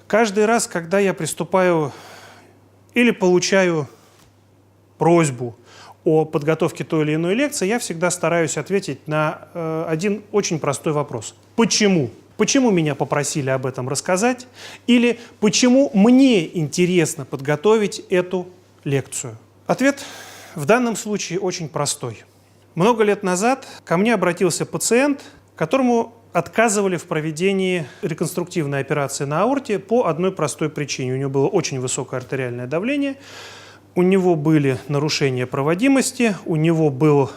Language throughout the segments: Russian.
Каждый раз, когда я приступаю или получаю просьбу о подготовке той или иной лекции, я всегда стараюсь ответить на один очень простой вопрос. Почему? Почему меня попросили об этом рассказать? Или почему мне интересно подготовить эту лекцию? Ответ в данном случае очень простой. Много лет назад ко мне обратился пациент, которому отказывали в проведении реконструктивной операции на аорте по одной простой причине. У него было очень высокое артериальное давление, у него были нарушения проводимости, у него был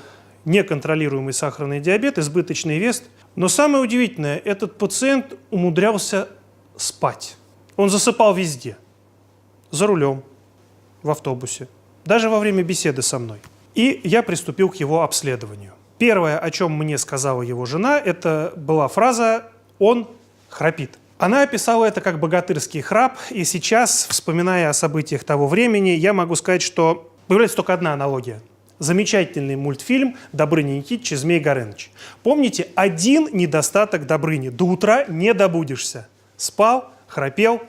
неконтролируемый сахарный диабет, избыточный вес. Но самое удивительное, этот пациент умудрялся спать. Он засыпал везде. За рулем, в автобусе, даже во время беседы со мной. И я приступил к его обследованию. Первое, о чем мне сказала его жена, это была фраза «он храпит». Она описала это как богатырский храп, и сейчас, вспоминая о событиях того времени, я могу сказать, что появляется только одна аналогия. Замечательный мультфильм «Добрыня Никитич и Змей Горыныч». Помните, один недостаток Добрыни – до утра не добудешься. Спал, храпел,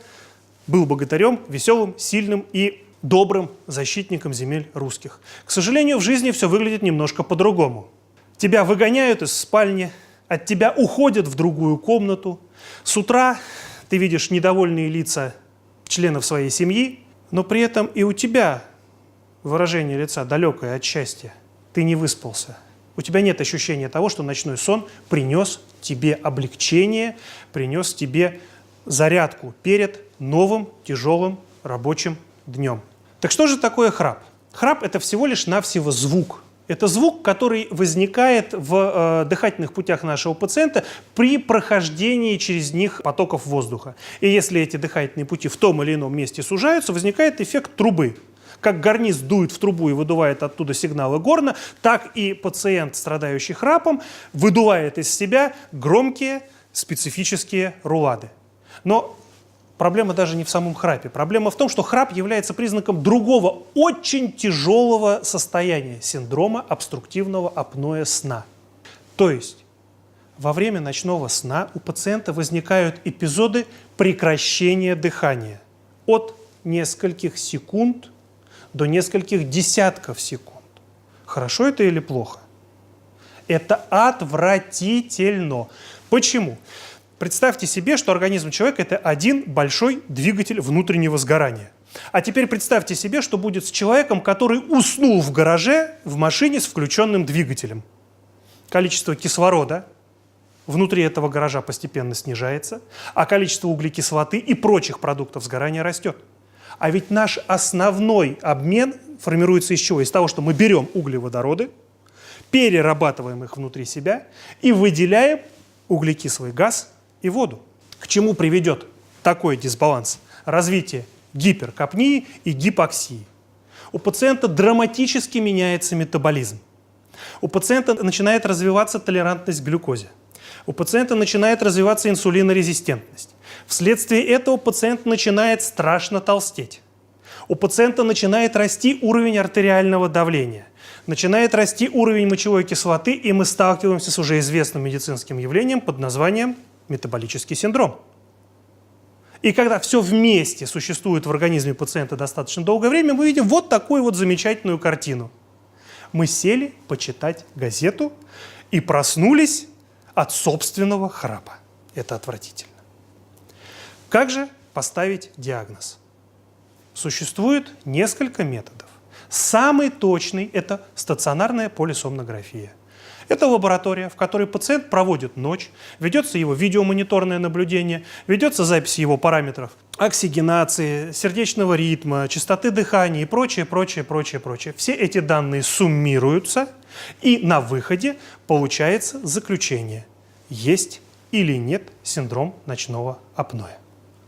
был богатырем, веселым, сильным и добрым защитником земель русских. К сожалению, в жизни все выглядит немножко по-другому. Тебя выгоняют из спальни, от тебя уходят в другую комнату. С утра ты видишь недовольные лица членов своей семьи, но при этом и у тебя выражение лица далекое от счастья. Ты не выспался. У тебя нет ощущения того, что ночной сон принес тебе облегчение, принес тебе зарядку перед новым тяжелым рабочим днем. Так что же такое храп? Храп – это всего лишь навсего звук. Это звук, который возникает в дыхательных путях нашего пациента при прохождении через них потоков воздуха. И если эти дыхательные пути в том или ином месте сужаются, возникает эффект трубы. Как гарнист дует в трубу и выдувает оттуда сигналы горна, так и пациент, страдающий храпом, выдувает из себя громкие специфические рулады. Но проблема даже не в самом храпе. Проблема в том, что храп является признаком другого, очень тяжелого состояния – синдрома обструктивного апноэ сна. То есть во время ночного сна у пациента возникают эпизоды прекращения дыхания от нескольких секунд до нескольких десятков секунд. Хорошо это или плохо? Это отвратительно. Почему? Представьте себе, что организм человека – это один большой двигатель внутреннего сгорания. А теперь представьте себе, что будет с человеком, который уснул в гараже в машине с включенным двигателем. Количество кислорода внутри этого гаража постепенно снижается, а количество углекислоты и прочих продуктов сгорания растет. А ведь наш основной обмен формируется из чего? Из того, что мы берем углеводороды, перерабатываем их внутри себя и выделяем углекислый газ и воду. К чему приведет такой дисбаланс? Развитие гиперкапнии и гипоксии. У пациента драматически меняется метаболизм. У пациента начинает развиваться толерантность к глюкозе. У пациента начинает развиваться инсулинорезистентность. Вследствие этого пациент начинает страшно толстеть. У пациента начинает расти уровень артериального давления. Начинает расти уровень мочевой кислоты, и мы сталкиваемся с уже известным медицинским явлением под названием метаболический синдром. И когда все вместе существует в организме пациента достаточно долгое время, мы видим вот такую вот замечательную картину. Мы сели почитать газету и проснулись от собственного храпа. Это отвратительно. Как же поставить диагноз? Существует несколько методов. Самый точный – это стационарная полисомнография. Это лаборатория, в которой пациент проводит ночь, ведется его видеомониторное наблюдение, ведется запись его параметров оксигенации, сердечного ритма, частоты дыхания и прочее, прочее, прочее, прочее. Все эти данные суммируются, и на выходе получается заключение – есть или нет синдром ночного апноэ.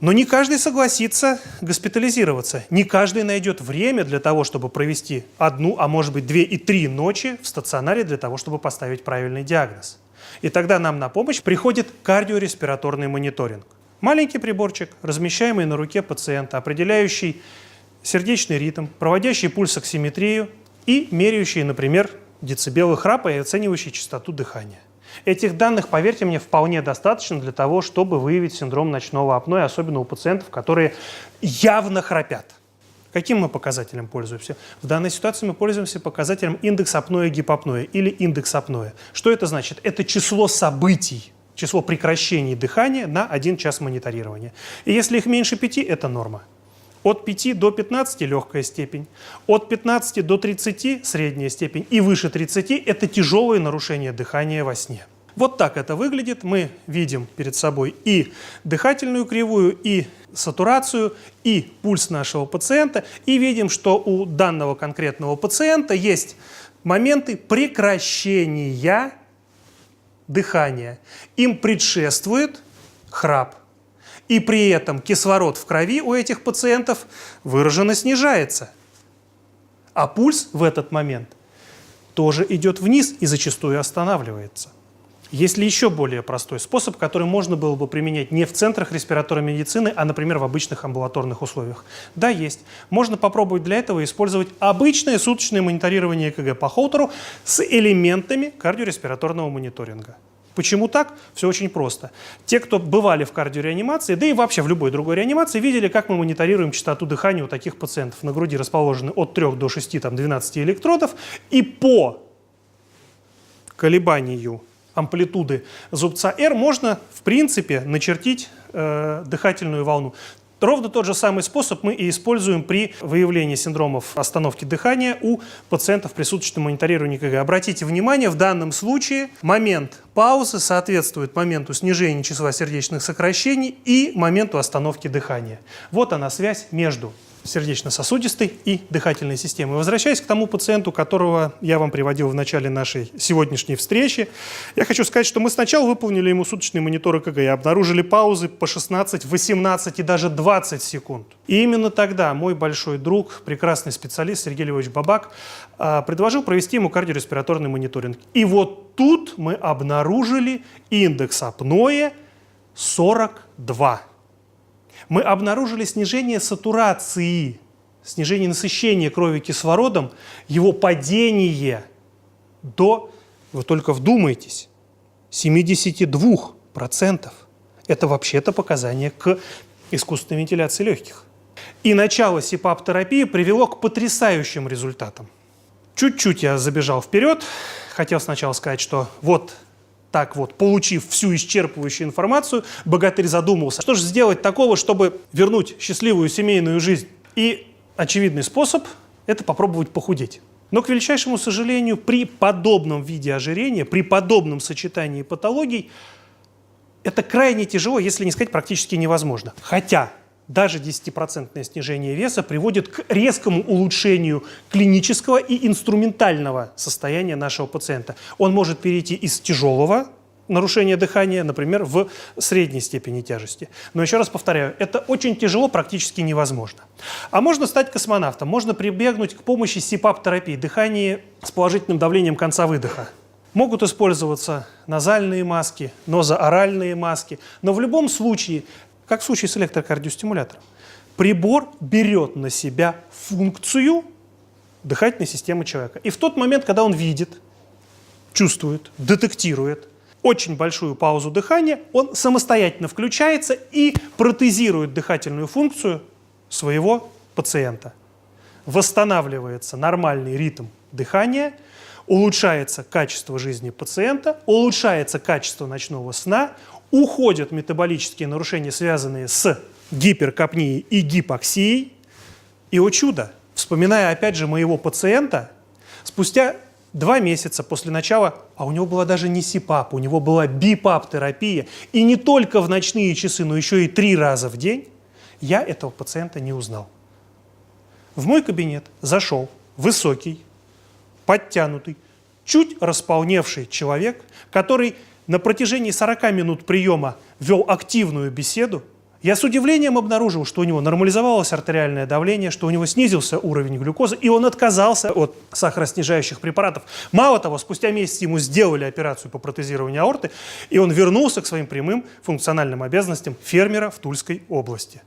Но не каждый согласится госпитализироваться, не каждый найдет время для того, чтобы провести одну, а может быть 2 и 3 ночи в стационаре для того, чтобы поставить правильный диагноз. И тогда нам на помощь приходит кардиореспираторный мониторинг. Маленький приборчик, размещаемый на руке пациента, определяющий сердечный ритм, проводящий пульсоксиметрию и меряющий, например, децибелы храпа и оценивающий частоту дыхания. Этих данных, поверьте мне, вполне достаточно для того, чтобы выявить синдром ночного апноэ, особенно у пациентов, которые явно храпят. Каким мы показателем пользуемся? В данной ситуации мы пользуемся показателем индекс апноэ-гипопноэ или индекс апноэ. Что это значит? Это число событий, число прекращений дыхания на 1 час мониторирования. И если их меньше 5, это норма. От 5 до 15 – легкая степень, от 15 до 30 – средняя степень, и выше 30 – это тяжелые нарушения дыхания во сне. Вот так это выглядит. Мы видим перед собой и дыхательную кривую, и сатурацию, и пульс нашего пациента, и видим, что у данного конкретного пациента есть моменты прекращения дыхания. Им предшествует храп. И при этом кислород в крови у этих пациентов выраженно снижается. А пульс в этот момент тоже идет вниз и зачастую останавливается. Есть ли еще более простой способ, который можно было бы применять не в центрах респираторной медицины, а, например, в обычных амбулаторных условиях? Да, есть. Можно попробовать для этого использовать обычное суточное мониторирование ЭКГ по Холтеру с элементами кардиореспираторного мониторинга. Почему так? Все очень просто. Те, кто бывали в кардиореанимации, да и вообще в любой другой реанимации, видели, как мы мониторируем частоту дыхания у таких пациентов. На груди расположены от 3 до 6, 12 электродов, и по колебанию амплитуды зубца R можно, в принципе, начертить дыхательную волну. Ровно тот же самый способ мы и используем при выявлении синдромов остановки дыхания у пациентов при суточном мониторировании ЭКГ. Обратите внимание, в данном случае момент паузы соответствует моменту снижения числа сердечных сокращений и моменту остановки дыхания. Вот она связь между сердечно-сосудистой и дыхательной системой. Возвращаясь к тому пациенту, которого я вам приводил в начале нашей сегодняшней встречи, я хочу сказать, что мы сначала выполнили ему суточный монитор ЭКГ и обнаружили паузы по 16, 18 и даже 20 секунд. И именно тогда мой большой друг, прекрасный специалист Сергей Львович Бабак, предложил провести ему кардиореспираторный мониторинг. И вот тут мы обнаружили индекс апноэ 42. Мы обнаружили снижение сатурации, снижение насыщения крови кислородом, его падение до, вы только вдумайтесь, 72%. Это вообще-то показание к искусственной вентиляции легких. И начало СИПАП-терапии привело к потрясающим результатам. Чуть-чуть я забежал вперед, хотел сначала сказать, что вот так вот, получив всю исчерпывающую информацию, богатырь задумался, что же сделать такого, чтобы вернуть счастливую семейную жизнь. И очевидный способ – это попробовать похудеть. Но, к величайшему сожалению, при подобном виде ожирения, при подобном сочетании патологий, это крайне тяжело, если не сказать практически невозможно. Хотя даже 10% снижение веса приводит к резкому улучшению клинического и инструментального состояния нашего пациента. Он может перейти из тяжелого нарушения дыхания, например, в средней степени тяжести. Но еще раз повторяю, это очень тяжело, практически невозможно. А можно стать космонавтом, можно прибегнуть к помощи СИПАП-терапии, дыхание с положительным давлением конца выдоха. Могут использоваться назальные маски, нозооральные маски, но в любом случае, как в случае с электрокардиостимулятором, прибор берет на себя функцию дыхательной системы человека. И в тот момент, когда он видит, чувствует, детектирует очень большую паузу дыхания, он самостоятельно включается и протезирует дыхательную функцию своего пациента. Восстанавливается нормальный ритм дыхания, улучшается качество жизни пациента, улучшается качество ночного сна, уходят метаболические нарушения, связанные с гиперкапнией и гипоксией. И, о чудо, вспоминая опять же моего пациента, спустя 2 месяца после начала, а у него была даже не СИПАП, у него была БИПАП-терапия, и не только в ночные часы, но еще и 3 раза в день, я этого пациента не узнал. В мой кабинет зашел высокий, подтянутый, чуть располневший человек, который на протяжении 40 минут приема вел активную беседу. Я с удивлением обнаружил, что у него нормализовалось артериальное давление, что у него снизился уровень глюкозы, и он отказался от сахароснижающих препаратов. Мало того, спустя месяц ему сделали операцию по протезированию аорты, и он вернулся к своим прямым функциональным обязанностям фермера в Тульской области.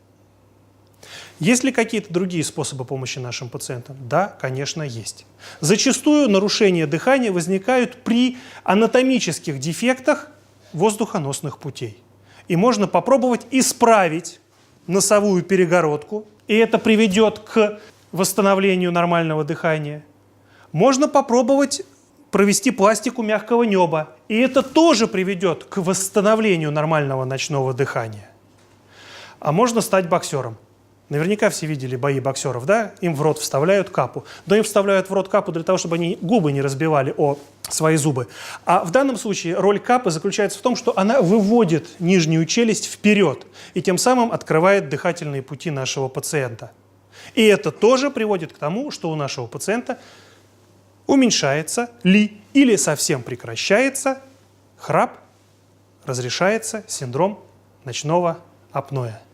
Есть ли какие-то другие способы помощи нашим пациентам? Да, конечно, есть. Зачастую нарушения дыхания возникают при анатомических дефектах воздухоносных путей. И можно попробовать исправить носовую перегородку, и это приведет к восстановлению нормального дыхания. Можно попробовать провести пластику мягкого неба, и это тоже приведет к восстановлению нормального ночного дыхания. А можно стать боксером. Наверняка все видели бои боксеров, да? Им в рот вставляют капу. Да им вставляют в рот капу для того, чтобы они губы не разбивали о свои зубы. А в данном случае роль капы заключается в том, что она выводит нижнюю челюсть вперед и тем самым открывает дыхательные пути нашего пациента. И это тоже приводит к тому, что у нашего пациента уменьшается или совсем прекращается храп, разрешается синдром ночного апноэ.